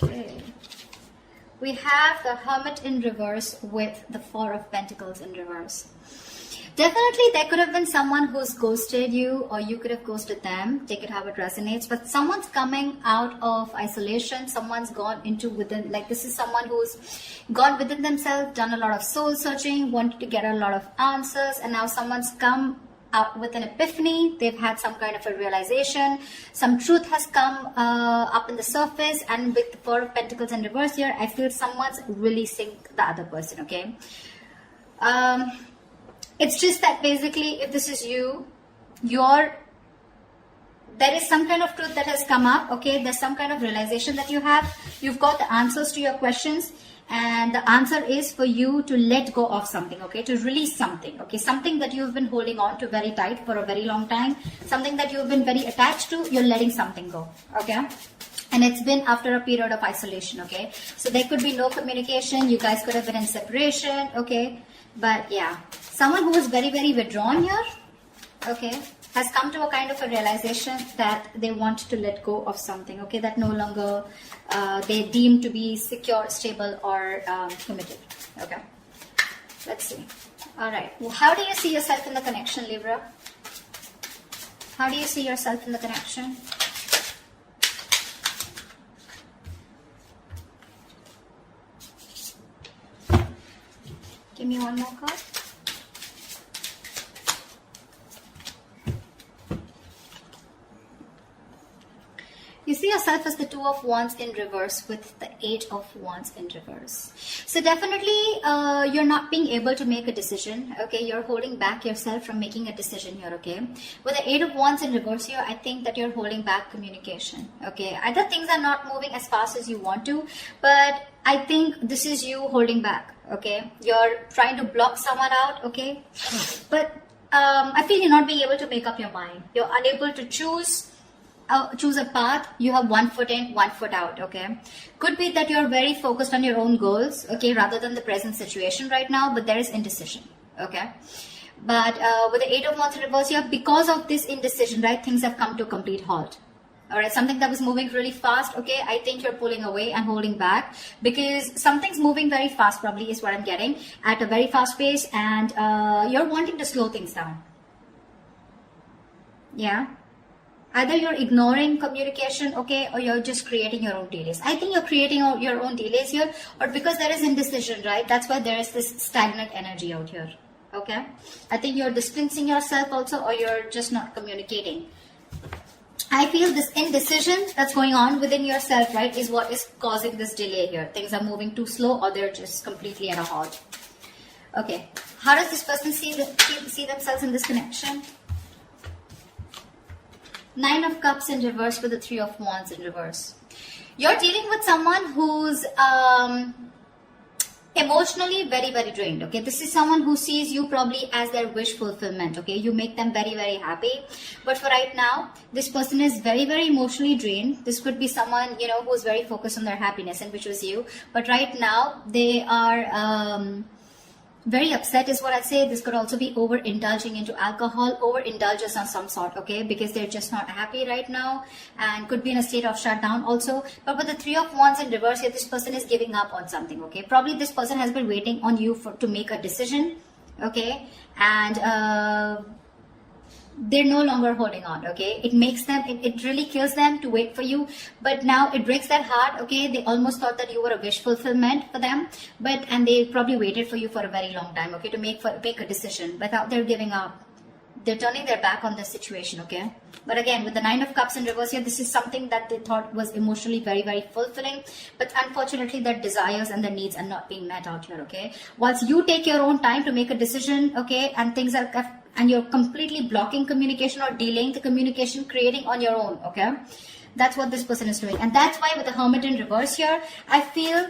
Okay. We have the Hermit in reverse with the Four of Pentacles in reverse. Definitely there could have been someone who's ghosted you, or you could have ghosted them. Take it how it resonates. But someone's coming out of isolation. Someone's gone into within, like this is someone who's gone within themselves, done a lot of soul searching, wanted to get a lot of answers, and now someone's come out with an epiphany. They've had some kind of a realization. Some truth has come up in the surface, and with the Four of Pentacles in reverse here, I feel someone's releasing the other person, okay? It's just that basically, if this is you, there is some kind of truth that has come up, okay? There's some kind of realization that you have. You've got the answers to your questions, and the answer is for you to let go of something, okay? To release something, okay? Something that you've been holding on to very tight for a very long time, something that you've been very attached to, you're letting something go, okay? And it's been after a period of isolation, okay? So there could be no communication. You guys could have been in separation, okay? But yeah, someone who is very, very withdrawn here, okay, has come to a kind of a realization that they want to let go of something, okay, that no longer they deem to be secure, stable, or committed, okay. Let's see. All right. Well, how do you see yourself in the connection, Libra? How do you see yourself in the connection? Give me one more card. You see yourself as the Two of Wands in reverse with the Eight of Wands in reverse. So definitely you're not being able to make a decision, okay? You're holding back yourself from making a decision here, okay? With the Eight of Wands in reverse here, I think that you're holding back communication, okay? Either things are not moving as fast as you want to, but I think this is you holding back, okay? You're trying to block someone out, okay? But I feel you're not being able to make up your mind. You're unable to choose a path. You have one foot in, one foot out, okay? Could be that you're very focused on your own goals, okay, rather than the present situation right now, but there is indecision, okay? But with the Eight of Wands in reverse here, because of this indecision, right, things have come to a complete halt. All right, something that was moving really fast, okay, I think you're pulling away and holding back because something's moving very fast, probably is what I'm getting, at a very fast pace, and you're wanting to slow things down. Yeah. Either you're ignoring communication, okay, or you're just creating your own delays. I think you're creating your own delays here, or because there is indecision, right? That's why there is this stagnant energy out here, okay? I think you're distancing yourself also, or you're just not communicating. I feel this indecision that's going on within yourself, right, is what is causing this delay here. Things are moving too slow, or they're just completely at a halt. Okay, how does this person see themselves in this connection? Nine of Cups in reverse with the Three of Wands in reverse. You're dealing with someone who's emotionally very, very drained, okay? This is someone who sees you probably as their wish fulfillment, okay? You make them very, very happy. But for right now, this person is very, very emotionally drained. This could be someone, you know, who's very focused on their happiness, and which was you. But right now, they are very upset is what I'd say. This could also be overindulging into alcohol, overindulgence of some sort, okay? Because they're just not happy right now, and could be in a state of shutdown also. But with the Three of Wands in reverse here, this person is giving up on something, okay? Probably this person has been waiting on you to make a decision, okay? And they're no longer holding on, okay? It makes them, it really kills them to wait for you, but now it breaks their heart, okay? They almost thought that you were a wish fulfillment for them, and they probably waited for you for a very long time, okay, to make a decision, but now they're giving up. They're turning their back on the situation, okay? But again, with the Nine of Cups in reverse here, this is something that they thought was emotionally very, very fulfilling, but unfortunately their desires and their needs are not being met out here, okay? Once you take your own time to make a decision, okay, and you're completely blocking communication or delaying the communication, creating on your own, okay? That's what this person is doing. And that's why with the Hermit in reverse here, I feel,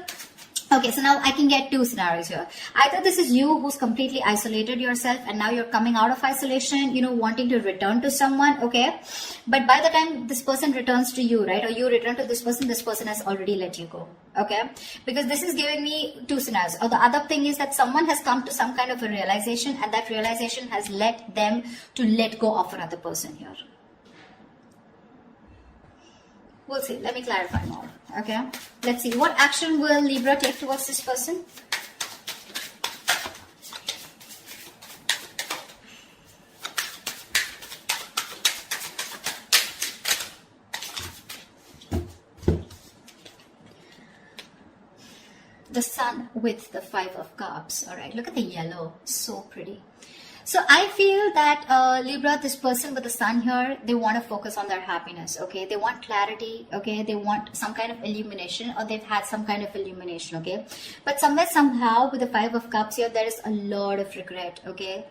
okay, so now I can get two scenarios here. Either this is you who's completely isolated yourself, and now you're coming out of isolation, you know, wanting to return to someone, okay? But by the time this person returns to you, right, or you return to this person has already let you go, okay? Because this is giving me two scenarios. Or the other thing is that someone has come to some kind of a realization, and that realization has led them to let go of another person here. We'll see. Let me clarify more. Okay, let's see. What action will Libra take towards this person? The Sun with the 5 of Cups. All right, look at the yellow. So pretty. So I feel that Libra, this person with the Sun here, they want to focus on their happiness, okay? They want clarity, okay? They want some kind of illumination, or they've had some kind of illumination, okay? But somewhere, somehow, with the 5 of Cups here, there is a lot of regret, okay?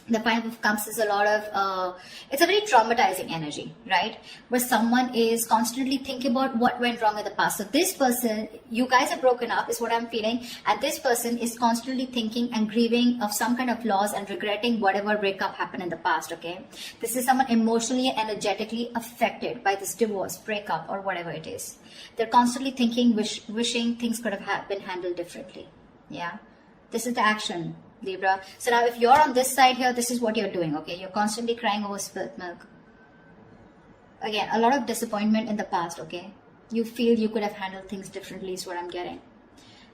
The 5 of Cups is a lot of, it's a very traumatizing energy, right? Where someone is constantly thinking about what went wrong in the past. So this person, you guys are broken up is what I'm feeling. And this person is constantly thinking and grieving of some kind of loss and regretting whatever breakup happened in the past, okay? This is someone emotionally and energetically affected by this divorce, breakup, or whatever it is. They're constantly thinking, wishing things could have been handled differently, yeah? This is the action, Libra. So now if you're on this side here, this is what you're doing, okay? You're constantly crying over spilt milk. Again, a lot of disappointment in the past, okay? You feel you could have handled things differently is what I'm getting.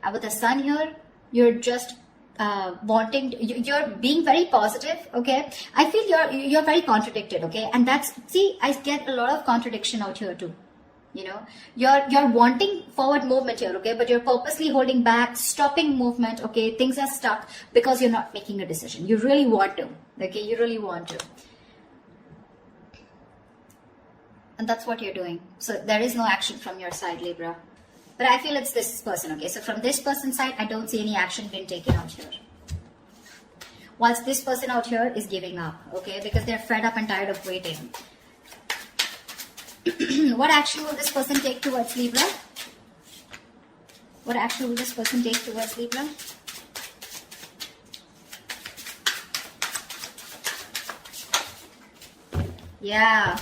And with the Sun here, you're just you're being very positive, okay? I feel you're very contradicted, okay? And that's, see, I get a lot of contradiction out here too. You know, you're wanting forward movement here, okay, but you're purposely holding back, stopping movement, okay? Things are stuck because you're not making a decision. You really want to, okay? You really want to, and that's what you're doing. So there is no action from your side, Libra, but I feel it's this person, okay? So from this person's side, I don't see any action being taken out here. Whilst this person out here is giving up, okay, because they're fed up and tired of waiting. What action will this person take towards Libra? What action will this person take towards Libra? Yeah,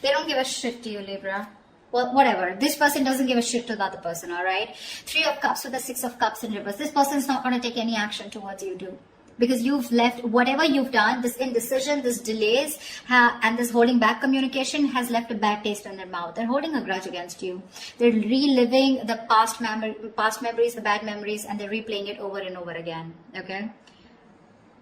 they don't give a shit to you, Libra. Well, whatever. This person doesn't give a shit to the other person, alright? 3 of Cups with the 6 of Cups in reverse. This person is not going to take any action towards you too. Because you've left, whatever you've done, this indecision, this delays, and this holding back communication has left a bad taste in their mouth. They're holding a grudge against you. They're reliving the past memories, the bad memories, and they're replaying it over and over again, okay?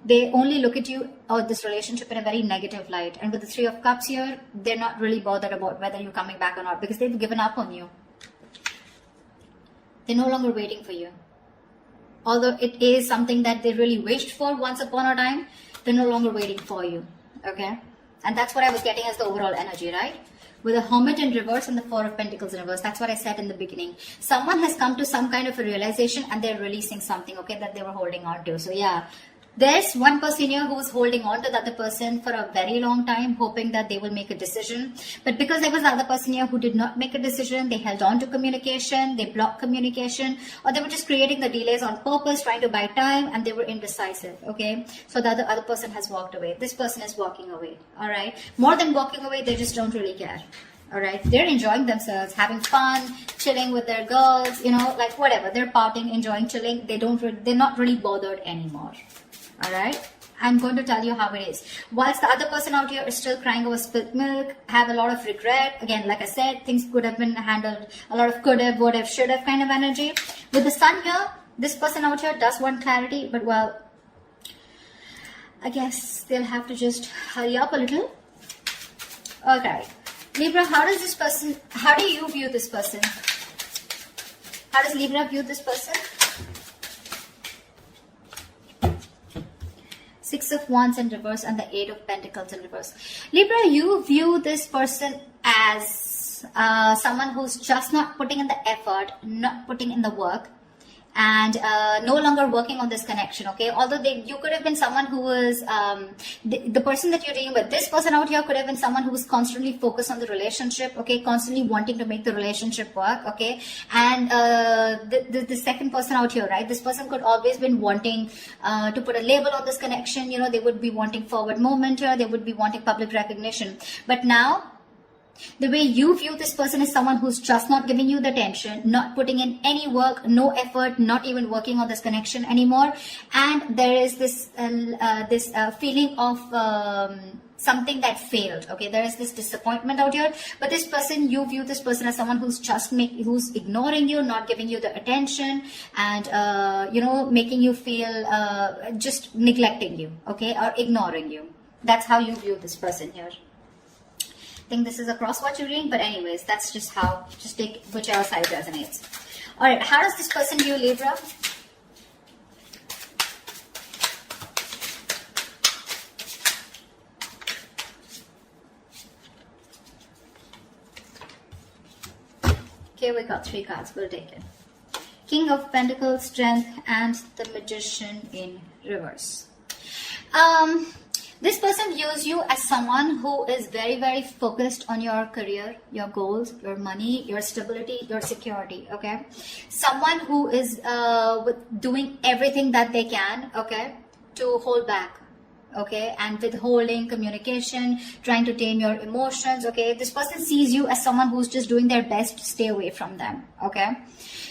They only look at you or this relationship in a very negative light. And with the 3 of Cups here, they're not really bothered about whether you're coming back or not because they've given up on you. They're no longer waiting for you. Although it is something that they really wished for once upon a time, they're no longer waiting for you, okay? And that's what I was getting as the overall energy, right? With the Hermit in reverse and the 4 of Pentacles in reverse, that's what I said in the beginning. Someone has come to some kind of a realization and they're releasing something, okay, that they were holding on to. So yeah, there's one person here who's holding on to the other person for a very long time, hoping that they will make a decision. But because there was another person here who did not make a decision, they held on to communication, they blocked communication, or they were just creating the delays on purpose, trying to buy time, and they were indecisive, okay? So the other person has walked away. This person is walking away, all right? More than walking away, they just don't really care. All right, they're enjoying themselves, having fun, chilling with their girls, you know, like whatever. They're partying, enjoying, chilling. They're not really bothered anymore. All right, I'm going to tell you how it is. Whilst the other person out here is still crying over spilt milk, have a lot of regret. Again, like I said, things could have been handled. A lot of could have, would have, should have kind of energy. With the Sun here, this person out here does want clarity, but well, I guess they'll have to just hurry up a little. Okay. Libra, how do you view this person? How does Libra view this person? 6 of Wands in reverse and the 8 of Pentacles in reverse. Libra, you view this person as someone who's just not putting in the effort, not putting in the work, and no longer working on this connection, okay? Although you could have been someone who was, the person that you're dealing with, this person out here could have been someone who was constantly focused on the relationship, okay? Constantly wanting to make the relationship work, okay? And the second person out here, right? This person could always been wanting to put a label on this connection, you know, they would be wanting forward movement here, they would be wanting public recognition. But now, the way you view this person is someone who's just not giving you the attention, not putting in any work, no effort, not even working on this connection anymore. And there is this feeling of something that failed. Okay, there is this disappointment out here, but this person, you view this person as someone who's who's ignoring you, not giving you the attention, and you know, making you feel just neglecting you, okay, or ignoring you. That's how you view this person here. I think this is a cross-watch reading, but anyways, that's just how, just take whichever side resonates. All right, how does this person view Libra? Okay, we got 3 cards. We'll take it. King of Pentacles, Strength, and the Magician in reverse. This person views you as someone who is very, very focused on your career, your goals, your money, your stability, your security, okay? Someone who is doing everything that they can, okay, to hold back, okay, and withholding communication, trying to tame your emotions, okay? This person sees you as someone who's just doing their best to stay away from them, okay?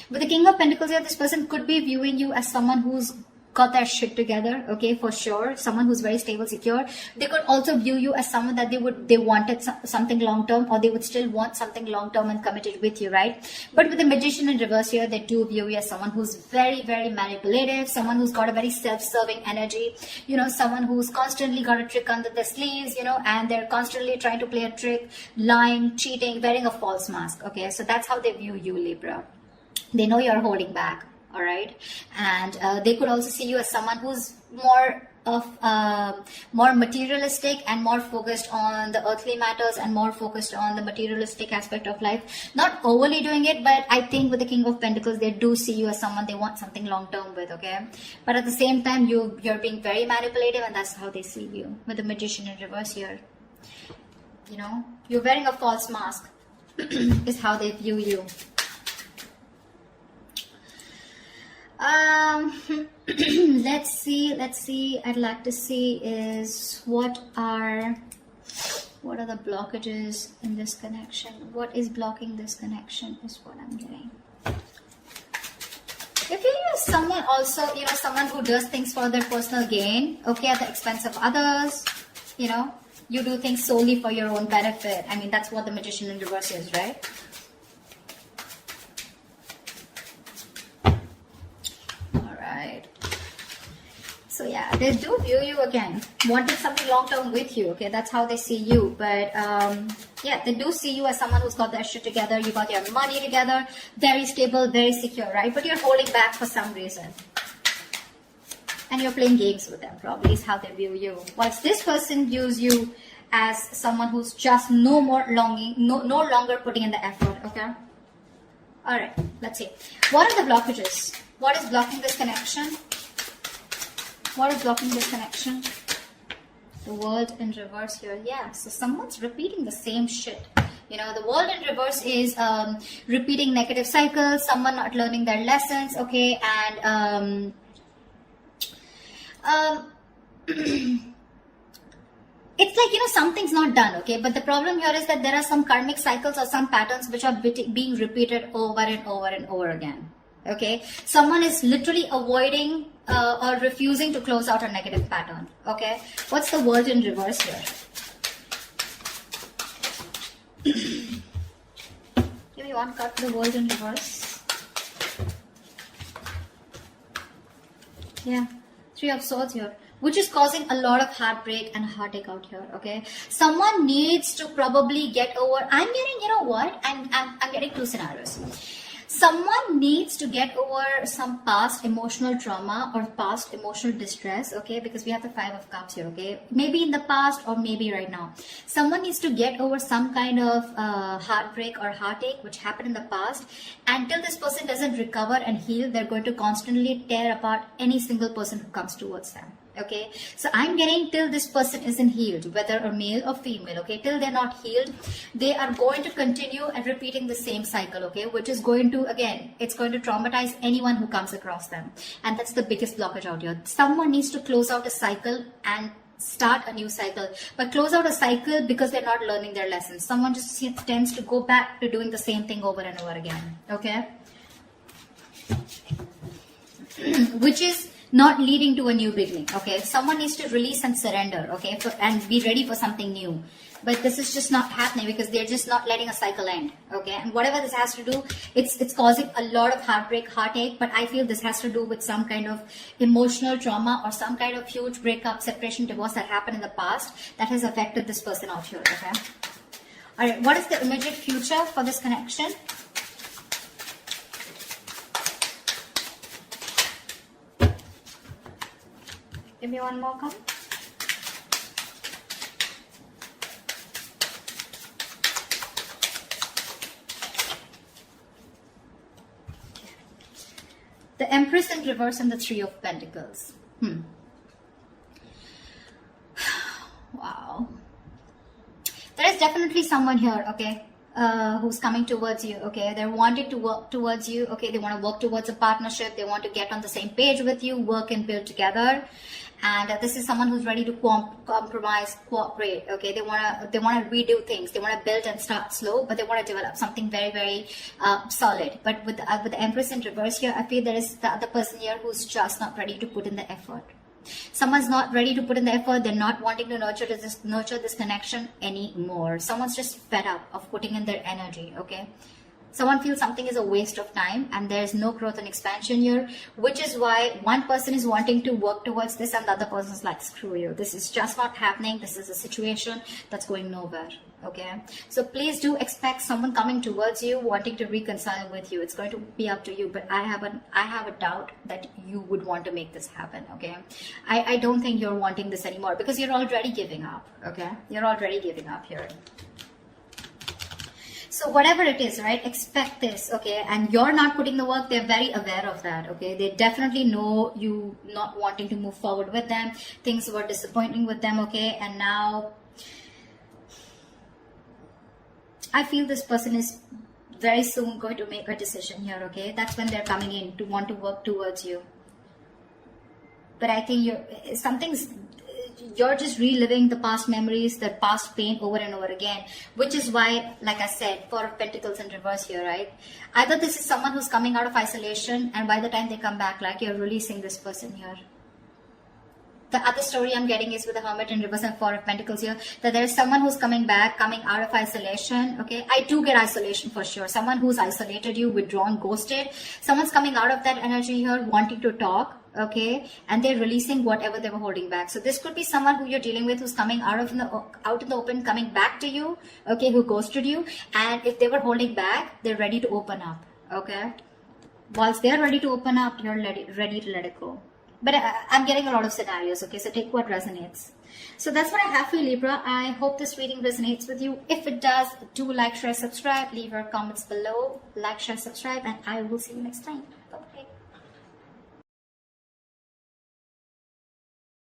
With the King of Pentacles here, this person could be viewing you as someone who's got their shit together, okay, for sure. Someone who's very stable, secure. They could also view you as someone that they wanted something long term, or they would still want something long term and committed with you, right? But with the Magician in reverse here, they do view you as someone who's very, very manipulative, someone who's got a very self-serving energy, you know, someone who's constantly got a trick under their sleeves, you know, and they're constantly trying to play a trick, lying, cheating, wearing a false mask, okay? So that's how they view you, Libra. They know you're holding back. All right, and they could also see you as someone who's more materialistic and more focused on the earthly matters and more focused on the materialistic aspect of life. Not overly doing it, but I think with the King of Pentacles, they do see you as someone they want something long term with, okay? But at the same time, you're being very manipulative, and that's how they see you with the Magician in reverse here. You know, you're wearing a false mask is how they view you. Let's see. I'd like to see is what are the blockages in this connection? What is blocking this connection is what I'm getting. If you're someone also, you know, someone who does things for their personal gain, okay, at the expense of others, you know, you do things solely for your own benefit. I mean, that's what the Magician in reverse is, right? So yeah, they do view you again, wanting something long-term with you, okay? That's how they see you. But yeah, they do see you as someone who's got their shit together, you got your money together, very stable, very secure, right? But you're holding back for some reason. And you're playing games with them, probably, is how they view you. Whilst this person views you as someone who's just no longer putting in the effort, okay? Alright, let's see. What are the blockages? What is blocking this connection? What is blocking this connection? The World in reverse here. Yeah, so someone's repeating the same shit. You know, the World in reverse is repeating negative cycles, someone not learning their lessons, okay, and it's like, you know, something's not done, okay, but the problem here is that there are some karmic cycles or some patterns which are being repeated over and over and over again, okay. Someone is literally avoiding or refusing to close out a negative pattern, okay. What's the World in reverse here? Give me one card for the World in reverse. Yeah, Three of Swords here, which is causing a lot of heartbreak and heartache out here, okay. Someone needs to probably get over, I'm getting, you know what, I'm getting two scenarios. Someone needs to get over some past emotional trauma or past emotional distress, okay, because we have the Five of Cups here, okay, maybe in the past or maybe right now. Someone needs to get over some kind of heartbreak or heartache which happened in the past. Until this person doesn't recover and heal, they're going to constantly tear apart any single person who comes towards them. Okay, so I'm getting till this person isn't healed, whether a male or female, okay, till they're not healed, they are going to continue and repeating the same cycle, okay, which is going to, again, it's going to traumatize anyone who comes across them. And that's the biggest blockage out here. Someone needs to close out a cycle and start a new cycle, but close out a cycle because they're not learning their lessons. Someone just tends to go back to doing the same thing over and over again, okay, which is not leading to a new beginning. Okay, someone needs to release and surrender, okay, and be ready for something new. But this is just not happening because they're just not letting a cycle end. Okay, and whatever this has to do, it's causing a lot of heartbreak, heartache. But I feel this has to do with some kind of emotional trauma or some kind of huge breakup, separation, divorce that happened in the past that has affected this person out here. Okay, all right, what is the immediate future for this connection? Give me one more card. The Empress in reverse and the Three of Pentacles. Wow. There is definitely someone here, okay, who's coming towards you, okay. They're wanting to work towards you, okay. They want to work towards a partnership. They want to get on the same page with you, work and build together. And this is someone who's ready to compromise, cooperate, okay. They want to redo things. They want to build and start slow, but they want to develop something very, very solid. But with the Empress in reverse here, I feel there is the other person here who's just not ready to put in the effort. Someone's not ready to put in the effort. They're not wanting to nurture this connection anymore. Someone's just fed up of putting in their energy, okay. Someone feels something is a waste of time and there's no growth and expansion here, which is why one person is wanting to work towards this and the other person is like, screw you. This is just not happening. This is a situation that's going nowhere. Okay. So please do expect someone coming towards you, wanting to reconcile with you. It's going to be up to you, but I have a doubt that you would want to make this happen. Okay. I don't think you're wanting this anymore because you're already giving up. Okay. You're already giving up here. So whatever it is, right, expect this, okay, and you're not putting the work, they're very aware of that, okay, they definitely know you not wanting to move forward with them, things were disappointing with them, okay, and now I feel this person is very soon going to make a decision here, okay, that's when they're coming in to want to work towards you. But I think you're just reliving the past memories, the past pain over and over again, which is why, like I said, Four of Pentacles in reverse here, right? Either this is someone who's coming out of isolation and by the time they come back, like you're releasing this person here. The other story I'm getting is with the Hermit in reverse and Four of Pentacles here, that there's someone who's coming back, coming out of isolation, okay? I do get isolation for sure. Someone who's isolated you, withdrawn, ghosted. Someone's coming out of that energy here, wanting to talk, okay, and they're releasing whatever they were holding back. So this could be someone who you're dealing with who's coming out in the open, coming back to you, okay, who ghosted you, and if they were holding back, they're ready to open up, okay. Once they're ready to open up, you're ready to let it go. But I'm getting a lot of scenarios, okay, so take what resonates. So that's what I have for you, Libra. I hope this reading resonates with you. If it does, do like, share, subscribe, leave your comments below, like, share, subscribe, and I will see you next time. Bye-bye.